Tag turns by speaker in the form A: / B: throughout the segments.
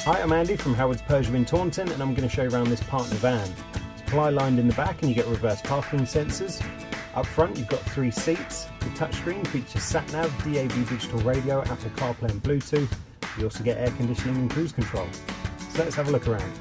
A: Hi, I'm Andy from Howard's Persia in Taunton, and I'm going to show you around this partner van. It's ply lined in the back and you get reverse parking sensors. Up front you've got 3 seats. The touchscreen features sat-nav, DAB digital radio, Apple CarPlay and Bluetooth. You also get air conditioning and cruise control. So let's have a look around.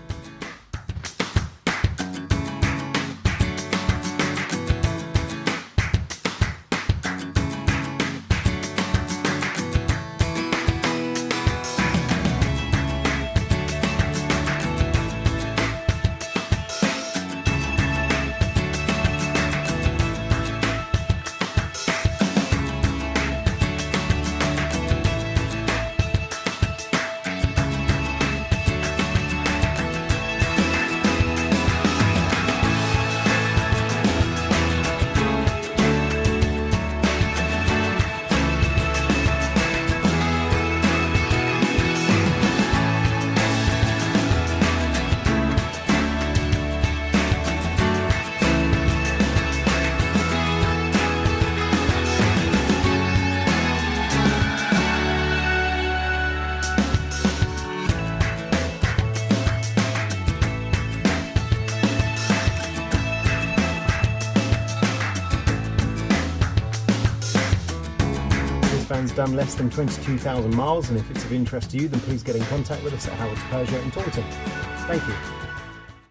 A: This van's done less than 22,000 miles, and if it's of interest to you, then please get in contact with us at Howard's Persia in Taunton. Thank you.